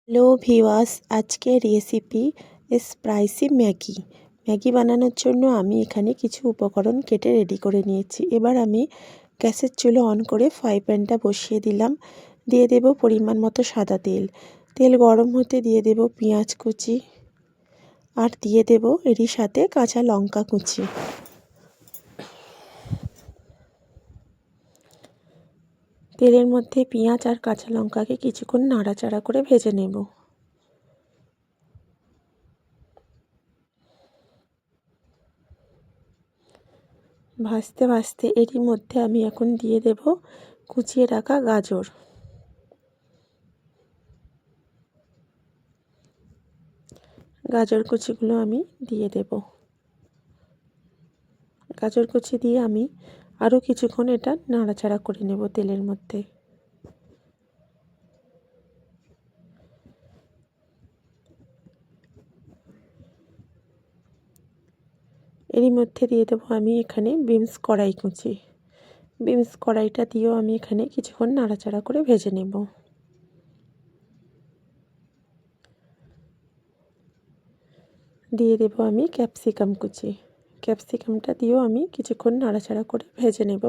Hello viewers, আজকের recipe spicy Maggi. Maggi বানানোর জন্য আমি এখানে কিছু উপকরণ কেটে রেডি করে নিয়েছি। এবার আমি গ্যাসের চুলো অন করে ফ্রাই প্যানটা বসিয়ে দিলাম। দিয়ে দেব পরিমাণ মতো সাদা তেল। তেল গরম হতে দিয়ে দেব পেঁয়াজ কুচি আর দিয়ে দেব এরই সাথে কাঁচা লঙ্কা কুচি। তেলের মধ্যে পেঁয়াজ আর কাঁচা লঙ্কাকে কিছুক্ষণ নাড়াচাড়া করে ভেজে নেব। ভাজতে ভাজতে এরই মধ্যে আমি এখন দিয়ে দেব কুচিয়ে রাখা গাজর। গাজর কুচিগুলো আমি দিয়ে দেব। গাজর কুচি দিয়ে আমি আরও কিছুক্ষণ এটা নাড়াচাড়া করে নেব তেলের মধ্যে। এরই মধ্যে দিয়ে দেবো আমি এখানে বিনস কড়াই কুচি। বিনস কড়াইটা দিয়েও আমি এখানে কিছুক্ষণ নাড়াচাড়া করে ভেজে নেব। দিয়ে দেব আমি ক্যাপসিকাম কুচি। ক্যাপসিকামটা দিয়েও আমি কিছুক্ষণ নাড়াচাড়া করে ভেজে নেব।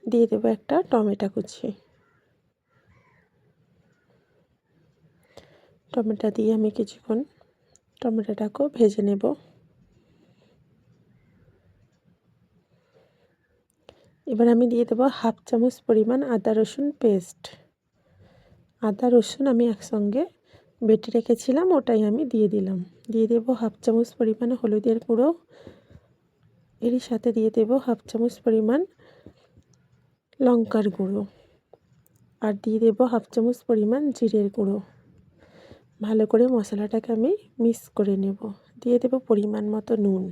দিয়ে দেব একটা টমেটো কুচি। টমেটো দিয়ে আমি কিছুক্ষণ টমেটোটাকেও ভেজে নেব। এবার আমি দিয়ে দেবো হাফ চামচ পরিমাণ আদা রসুন পেস্ট। আদা রসুন আমি একসঙ্গে বেটে রেখেছিলাম, ওটাই আমি দিয়ে দিলাম। দিয়ে দেবো হাফ চামচ পরিমাণ হলুদের গুঁড়ো। এরই সাথে দিয়ে দেবো হাফ চামচ পরিমাণ লঙ্কার গুঁড়ো আর দিয়ে দেবো হাফ চামচ পরিমাণ জিরের গুঁড়ো। ভালো করে মশলাটাকে আমি মিক্স করে নেব। দিয়ে দেবো পরিমাণ মতো নুন।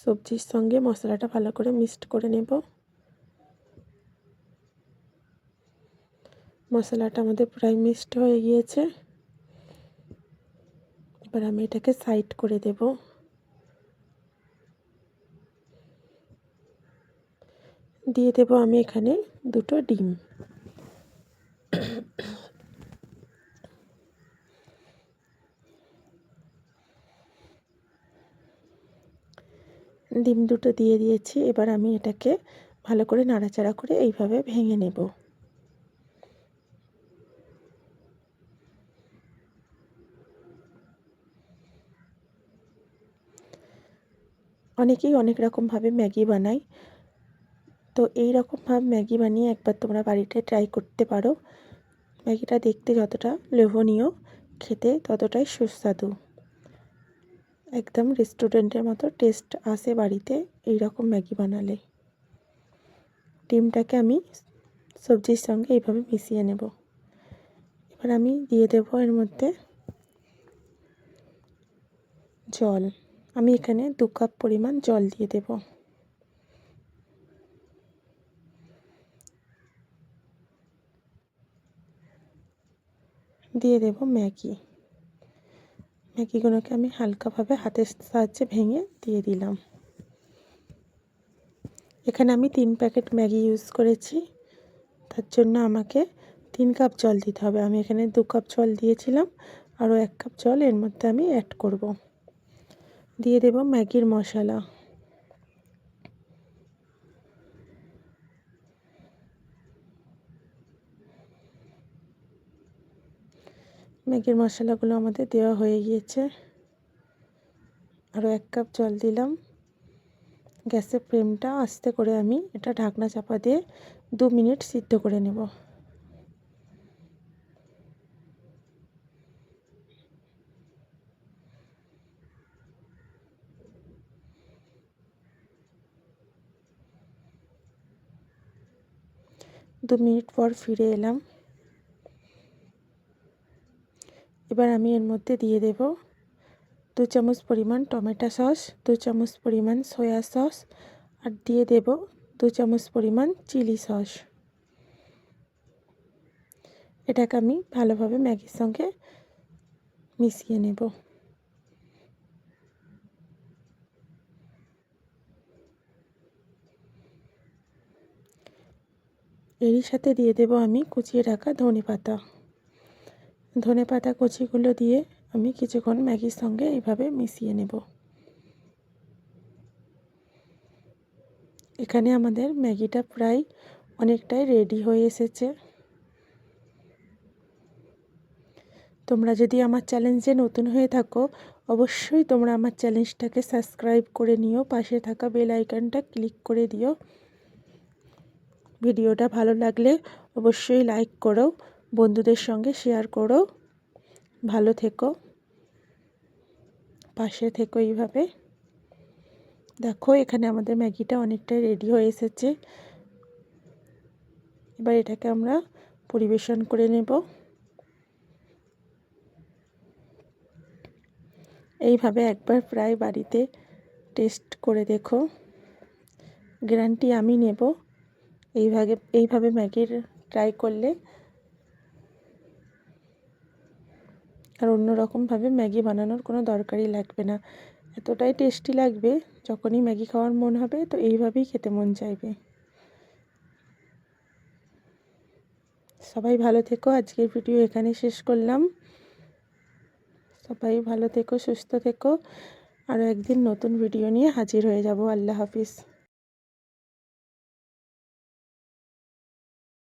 সবজির সঙ্গে মশলাটা ভালো করে মিক্সড করে নেব। মশলাটা আমাদের প্রায় মিক্সড হয়ে গিয়েছে। এবার আমি এটাকে সাইড করে দেব। দিয়ে দেব আমি এখানে দুটো ডিম। ডিম দুটো দিয়ে দিয়েছি। এবার আমি এটাকে ভালো করে নাড়াচাড়া করে এইভাবে ভেঙে নেব। অনেকেই অনেক রকমভাবে ম্যাগি বানায়, তো এই রকমভাবে ম্যাগি বানিয়ে একবার তোমরা বাড়িতে ট্রাই করতে পারো। ম্যাগিটা দেখতে যতটা লোভনীয়, খেতে ততটাই সুস্বাদু। একদম রেস্টুরেন্টের মতো টেস্ট আসে বাড়িতে এই রকম ম্যাগি বানালে। ডিমটাকে আমি সবজির সঙ্গে এইভাবে মিশিয়ে নেব। এবার আমি দিয়ে দেব এর মধ্যে জল। আমি এখানে 2 কাপ পরিমাণ জল দিয়ে দেব। দিয়ে দেব ম্যাগি। ম্যাগিগুলোকে আমি হালকাভাবে হাতের সাহায্যে ভেঙে দিয়ে দিলাম। এখানে আমি 3 প্যাকেট ম্যাগি ইউজ করেছি, তার জন্য আমাকে 3 কাপ জল দিতে হবে। আমি এখানে 2 কাপ জল দিয়েছিলাম, আরও 1 কাপ জল এর মধ্যে আমি অ্যাড করব। দিয়ে দেব ম্যাগির মশলা। ম্যাগির মশলাগুলো আমাদের দেওয়া হয়ে গিয়েছে। আরও 1 কাপ জল দিলাম। গ্যাসের ফ্লেমটা আস্তে করে আমি এটা ঢাকনা চাপা দিয়ে 2 মিনিট সিদ্ধ করে নেব। দু মিনিট পর ফিরে এলাম। এবার আমি এর মধ্যে দিয়ে দেব 2 চামচ পরিমাণ টমেটো সস, 2 চামচ পরিমাণ সয়া সস আর দিয়ে দেব 2 চামচ পরিমাণ চিলি সস। এটাকে আমি ভালোভাবে ম্যাগির সঙ্গে মিশিয়ে নেব। এরই সাথে দিয়ে দেব আমি কুচিয়ে রাখা ধনেপাতা কুচিগুলো দিয়ে আমি কিছুক্ষণ ম্যাগির সঙ্গে এইভাবে মিশিয়ে নেব। এখানে আমাদের ম্যাগিটা প্রায় অনেকটাই রেডি হয়ে এসেছে। তোমরা যদি আমার চ্যালেঞ্জে নতুন হয়ে থাকো অবশ্যই তোমরা আমার চ্যালেঞ্জটাকে সাবস্ক্রাইব করে নিও, পাশে থাকা বেল আইকনটা ক্লিক করে দিও। ভিডিওটা ভালো লাগলে অবশ্যই লাইক করো, বন্ধুদের সঙ্গে শেয়ার করো। ভালো থেকো, পাশে থেকো এইভাবে। দেখো এখানে আমাদের ম্যাগিটা অনেকটাই রেডি হয়ে এসেছে। এবার এটাকে আমরা পরিবেশন করে নেব। এইভাবে একবার প্রায় বাড়িতে টেস্ট করে দেখো, গ্যারান্টি আমি নেব। এইভাবে ম্যাগির ট্রাই করলে আর অন্য রকমভাবে ম্যাগি বানানোর কোনো দরকারই লাগবে না, এতটাই টেস্টি লাগবে। যখনই ম্যাগি খাওয়ার মন হবে তো এইভাবেই খেতে মন চাইবে। সবাই ভালো থেকো, আজকের ভিডিও এখানে শেষ করলাম। সবাই ভালো থেকো, সুস্থ থেকো। আরও একদিন নতুন ভিডিও নিয়ে হাজির হয়ে যাব। আল্লাহ হাফিজ।